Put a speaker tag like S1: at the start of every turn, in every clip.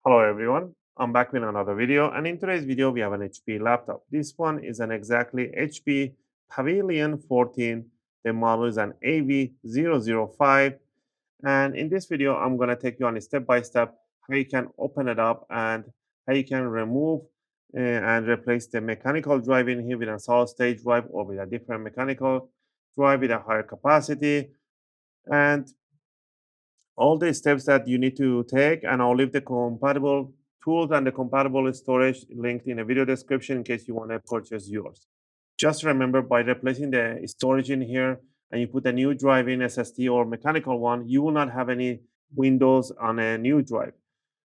S1: Hello everyone, I'm back with another video, and in today's video we have an HP laptop. This one is an exactly HP Pavilion 14. The model is an AV005, and in this video I'm going to take you on a step by step how you can open it up and how you can remove and replace the mechanical drive in here with a solid state drive or with a different mechanical drive with a higher capacity, and all the steps that you need to take, and I'll leave the compatible tools and the compatible storage linked in the video description in case you want to purchase yours. Just remember, by replacing the storage in here and you put a new drive in, SSD or mechanical one, you will not have any Windows on a new drive.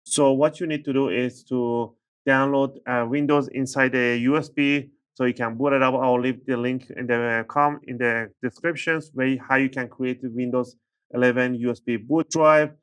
S1: So what you need to do is to download Windows inside the USB so you can boot it up. I'll leave the link in the descriptions where how you can create the Windows 11 USB boot drive.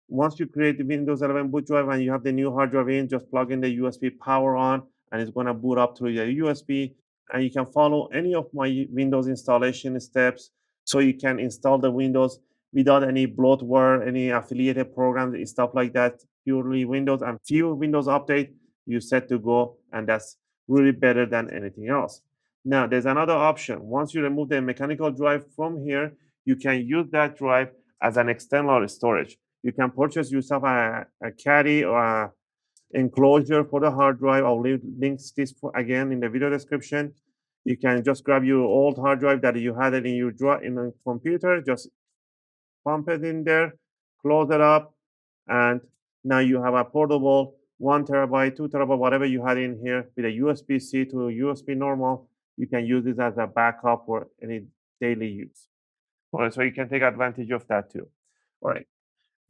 S1: Once you create the Windows 11 boot drive and you have the new hard drive in, just plug in the USB power on and it's going to boot up through the USB. And you can follow any of my Windows installation steps so you can install the Windows without any bloatware, any affiliated programs, and stuff like that. Purely Windows and few Windows update, you set to go, and that's really better than anything else. Now, there's another option. Once you remove the mechanical drive from here, you can use that drive as an external storage. You can purchase yourself a caddy or a enclosure for the hard drive. I'll leave links this again in the video description. You can just grab your old hard drive that you had it in your in a computer, just pump it in there, close it up, and now you have a portable 1 terabyte, 2 terabyte, whatever you had in here with a USB-C to USB normal. You can use this as a backup for any daily use. All right, so you can take advantage of that too. All right.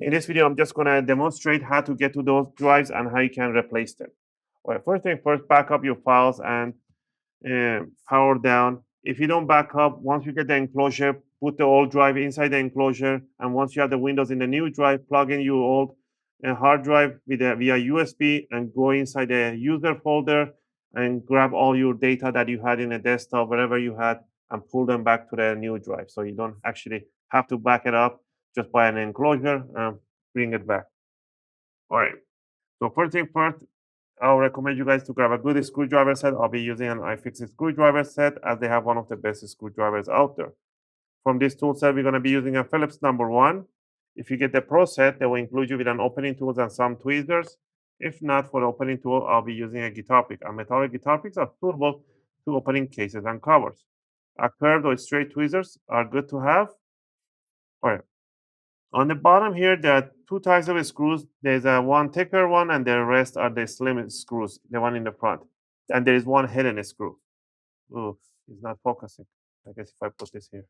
S1: In this video, I'm just going to demonstrate how to get to those drives and how you can replace them. All right, first thing first, back up your files and power down. If you don't back up, once you get the enclosure, put the old drive inside the enclosure. And once you have the Windows in the new drive, plug in your old hard drive via USB and go inside the user folder and grab all your data that you had in a desktop, wherever you had, and pull them back to the new drive. So you don't actually have to back it up, just buy an enclosure and bring it back. All right. So first thing first, I'll recommend you guys to grab a good screwdriver set. I'll be using an iFixit screwdriver set as they have one of the best screwdrivers out there. From this tool set, we're going to be using a Phillips number 1. If you get the Pro set, they will include you with an opening tools and some tweezers. If not, for the opening tool, I'll be using a guitar pick. A metallic guitar picks are suitable to opening cases and covers. A curved or straight tweezers are good to have. All right. On the bottom here, there are two types of screws. There's a one thicker one, and the rest are the slim screws, the one in the front. And there is one hidden screw. Oh, it's not focusing. I guess if I put this here.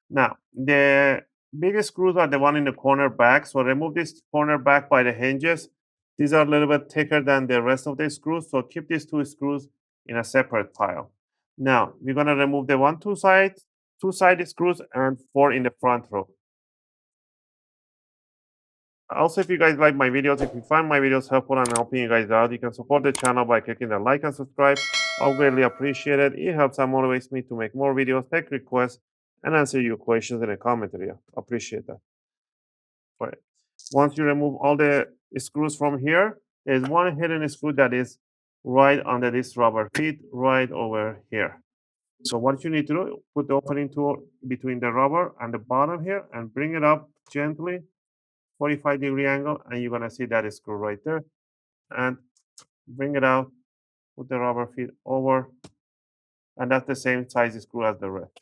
S1: Now, the biggest screws are the one in the corner back. So remove this corner back by the hinges. These are a little bit thicker than the rest of the screws. So keep these two screws in a separate pile. Now, we're going to remove the two side screws and 4 in the front row. Also, if you guys like my videos, if you find my videos helpful and helping you guys out, you can support the channel by clicking the like and subscribe. I'll greatly appreciate it. It helps and motivates me to make more videos, take requests, and answer your questions in the comment area. Appreciate that. All right. Once you remove all the screws from here, there's one hidden screw that is right under this rubber feet, right over here. So what you need to do, put the opening tool between the rubber and the bottom here and bring it up gently, 45-degree angle, and you're going to see that screw right there. And bring it out, put the rubber feet over, and that's the same size screw as the rest.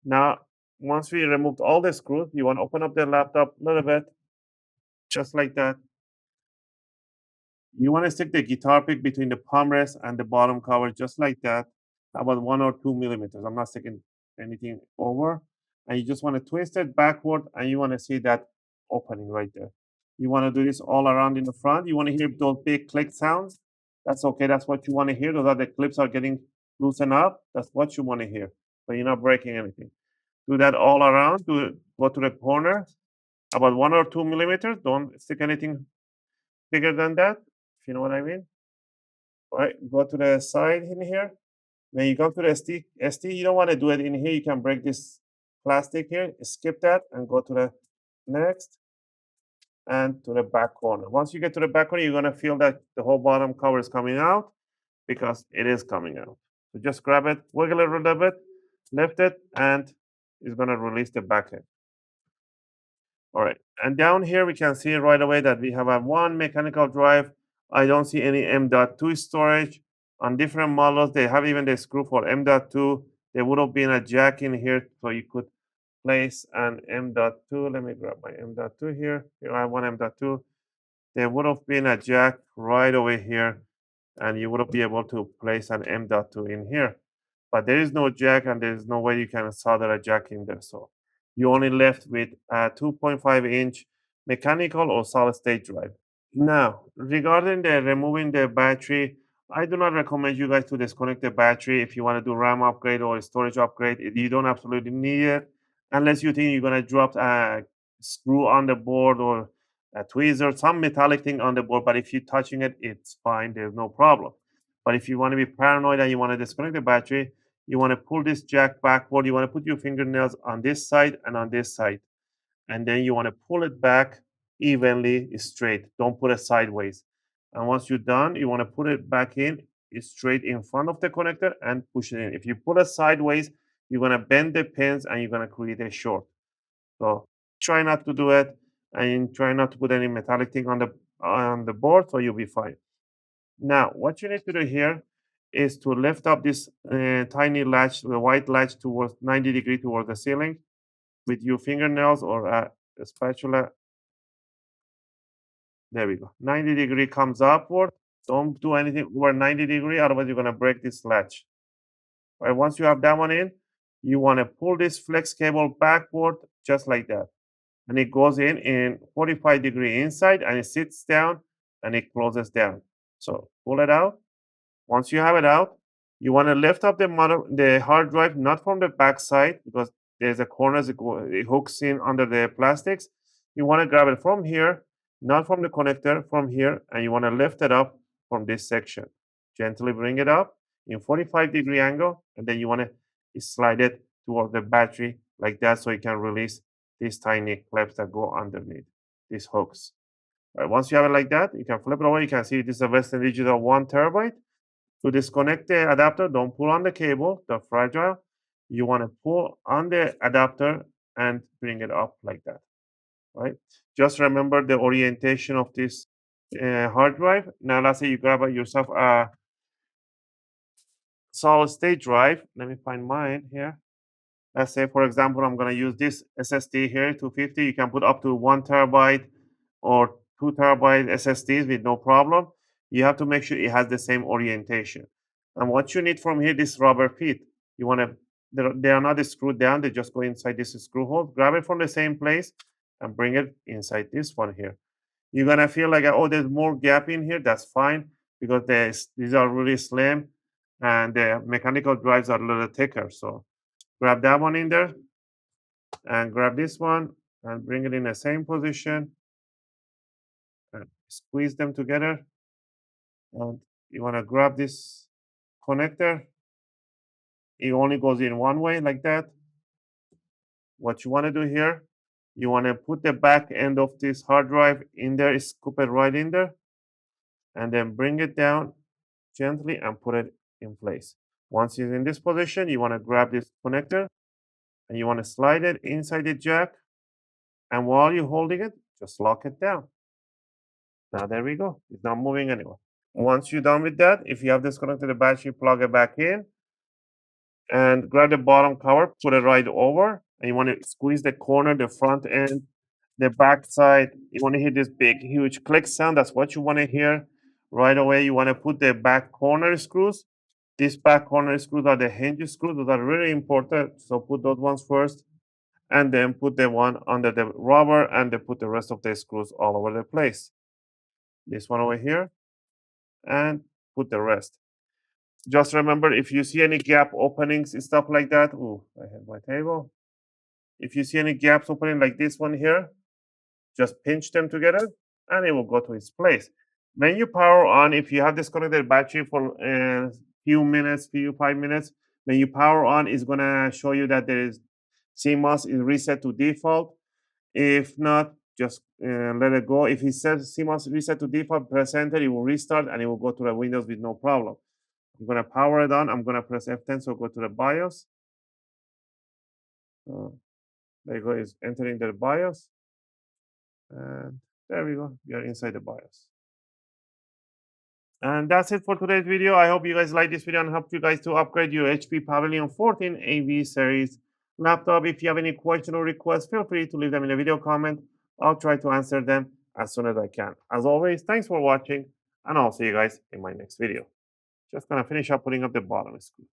S1: Now, once we removed all the screws, you want to open up the laptop a little bit, just like that. You want to stick the guitar pick between the palm rest and the bottom cover, just like that, about 1 or 2 millimeters. I'm not sticking anything over. And you just want to twist it backward, and you want to see that opening right there. You want to do this all around in the front. You want to hear those big click sounds. That's okay. That's what you want to hear. Those are the clips are getting loosened up. That's what you want to hear. But you're not breaking anything. Do that all around. Go to the corner, about 1 or 2 millimeters. Don't stick anything bigger than that, if you know what I mean. All right. Go to the side in here. When you come to the SD, you don't want to do it in here. You can break this plastic here, skip that and go to the next and to the back corner. Once you get to the back corner, you're going to feel that the whole bottom cover is coming out because it is coming out. So just grab it, wiggle it a little bit, lift it, and it's going to release the back end. All right, and down here we can see right away that we have a one mechanical drive. I don't see any M.2 storage. On different models, they have even the screw for M.2. There would have been a jack in here, so you could place an M.2. Let me grab my M.2 here. Here I have one M.2. There would have been a jack right over here, and you would be able to place an M.2 in here. But there is no jack, and there is no way you can solder a jack in there. So you only left with a 2.5-inch mechanical or solid state drive. Now, regarding the removing the battery, I do not recommend you guys to disconnect the battery if you want to do RAM upgrade or storage upgrade. You don't absolutely need it unless you think you're going to drop a screw on the board or a tweezer, some metallic thing on the board. But if you're touching it, it's fine. There's no problem. But if you want to be paranoid and you want to disconnect the battery, you want to pull this jack backward. You want to put your fingernails on this side and on this side. And then you want to pull it back evenly straight. Don't put it sideways. And once you're done, you want to put it back in straight in front of the connector and push it in. If you put it sideways, you're going to bend the pins and you're going to create a short. So try not to do it and try not to put any metallic thing on the board, so you'll be fine. Now, what you need to do here is to lift up this tiny latch, the white latch, towards 90 degrees towards the ceiling with your fingernails or a spatula. There we go. 90-degree comes upward. Don't do anything over 90-degree, otherwise you're going to break this latch. All right, once you have that one in, you want to pull this flex cable backward just like that. And it goes in 45-degree inside, and it sits down and it closes down. So pull it out. Once you have it out, you want to lift up the hard drive, not from the back side because there's a corner it hooks in under the plastics. You want to grab it from here, not from the connector, from here, and you want to lift it up from this section. Gently bring it up in 45-degree angle, and then you want to slide it towards the battery like that so you can release these tiny clips that go underneath these hooks. All right, once you have it like that, you can flip it over. You can see this is a Western Digital 1 terabyte. To disconnect the adapter, don't pull on the cable, they're fragile. You want to pull on the adapter and bring it up like that, right? Just remember the orientation of this hard drive. Now, let's say you grab yourself a solid state drive. Let me find mine here. Let's say, for example, I'm going to use this SSD here, 250. You can put up to 1 terabyte or 2 terabyte SSDs with no problem. You have to make sure it has the same orientation. And what you need from here, this rubber feet. You want to, they are not screwed down. They just go inside this screw hole. Grab it from the same place and bring it inside this one here. You're going to feel like, oh, there's more gap in here. That's fine because these are really slim and the mechanical drives are a little thicker. So grab that one in there and grab this one and bring it in the same position and squeeze them together. And you want to grab this connector. It only goes in one way like that. What you want to do here, you want to put the back end of this hard drive in there, scoop it right in there, and then bring it down gently and put it in place. Once it's in this position, you want to grab this connector and you want to slide it inside the jack. And while you're holding it, just lock it down. Now there we go. It's not moving anywhere. Once you're done with that, if you have disconnected the battery, plug it back in and grab the bottom cover, put it right over. And you want to squeeze the corner, the front end, the back side. You want to hear this big, huge click sound. That's what you want to hear right away. You want to put the back corner screws. These back corner screws are the hinge screws. Those are really important. So put those ones first and then put the one under the rubber and then put the rest of the screws all over the place. This one over here and put the rest. Just remember, if you see any gap openings and stuff like that, oh, I have my table. If you see any gaps opening like this one here, just pinch them together and it will go to its place. When you power on, if you have disconnected battery for a few minutes, 5 minutes, when you power on, it's going to show you that there is CMOS is reset to default. If not, just let it go. If it says CMOS reset to default, press enter, it will restart and it will go to the Windows with no problem. I'm going to power it on. I'm going to press F10, so go to the BIOS. There you go, it's entering the BIOS. And there we go, we are inside the BIOS. And that's it for today's video. I hope you guys like this video and helped you guys to upgrade your HP Pavilion 14-AV series laptop. If you have any question or requests, feel free to leave them in the video comment. I'll try to answer them as soon as I can. As always, thanks for watching, and I'll see you guys in my next video. Just gonna finish up putting up the bottom screen.